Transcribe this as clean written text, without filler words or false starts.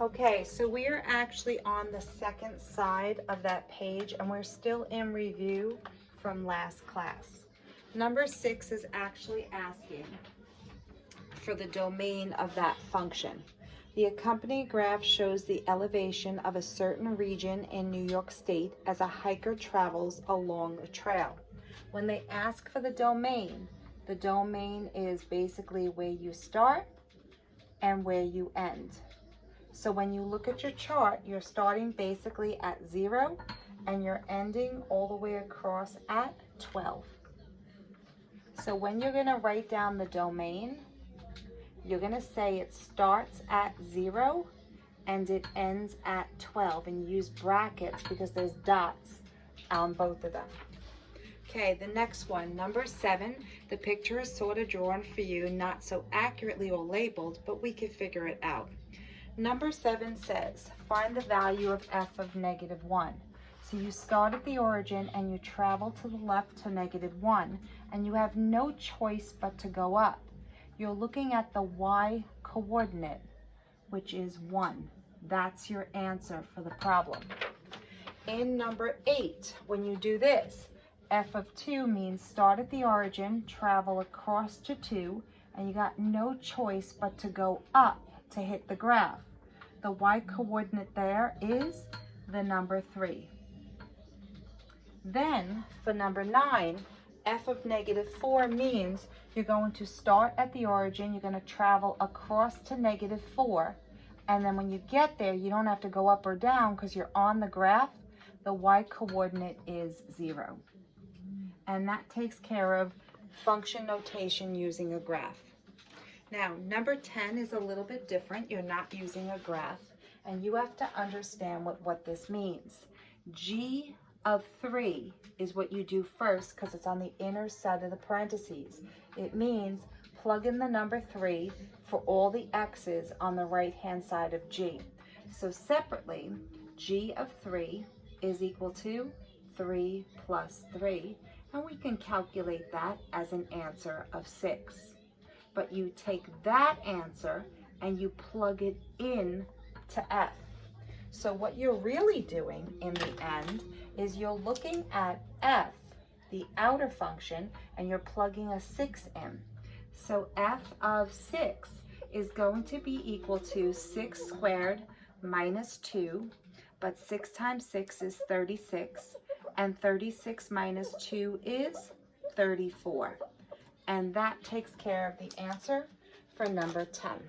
Okay, so we are actually on the second side of that page and we're still in review from last class. Number 6 is actually asking for the domain of that function. The accompanying graph shows the elevation of a certain region in New York State as a hiker travels along a trail. When they ask for the domain is basically where you start and where you end. So when you look at your chart, you're starting basically at 0 and you're ending all the way across at 12. So when you're going to write down the domain, you're going to say it starts at 0 and it ends at 12. And you use brackets because there's dots on both of them. Okay, the next one, number 7, the picture is sort of drawn for you, not so accurately or labeled, but we can figure it out. Number 7 says, find the value of f of -1. So you start at the origin and you travel to the left to -1, and you have no choice but to go up. You're looking at the y coordinate, which is 1. That's your answer for the problem. In number 8, when you do this, f of 2 means start at the origin, travel across to 2, and you got no choice but to go up to hit the graph. The y coordinate there is the number 3. Then for number 9, f of -4 means you're going to start at the origin, you're going to travel across to -4, and then when you get there, you don't have to go up or down because you're on the graph. The y coordinate is 0. And that takes care of function notation using a graph. Now, number 10 is a little bit different. You're not using a graph, and you have to understand what this means. G of 3 is what you do first because it's on the inner side of the parentheses. It means plug in the number 3 for all the x's on the right-hand side of G. So separately, G of 3 is equal to 3 plus 3, and we can calculate that as an answer of 6. But you take that answer and you plug it in to f. So what you're really doing in the end is you're looking at f, the outer function, and you're plugging a 6 in. So f of 6 is going to be equal to 6 squared minus 2, but 6 times 6 is 36, and 36 minus 2 is 34. And that takes care of the answer for number 10.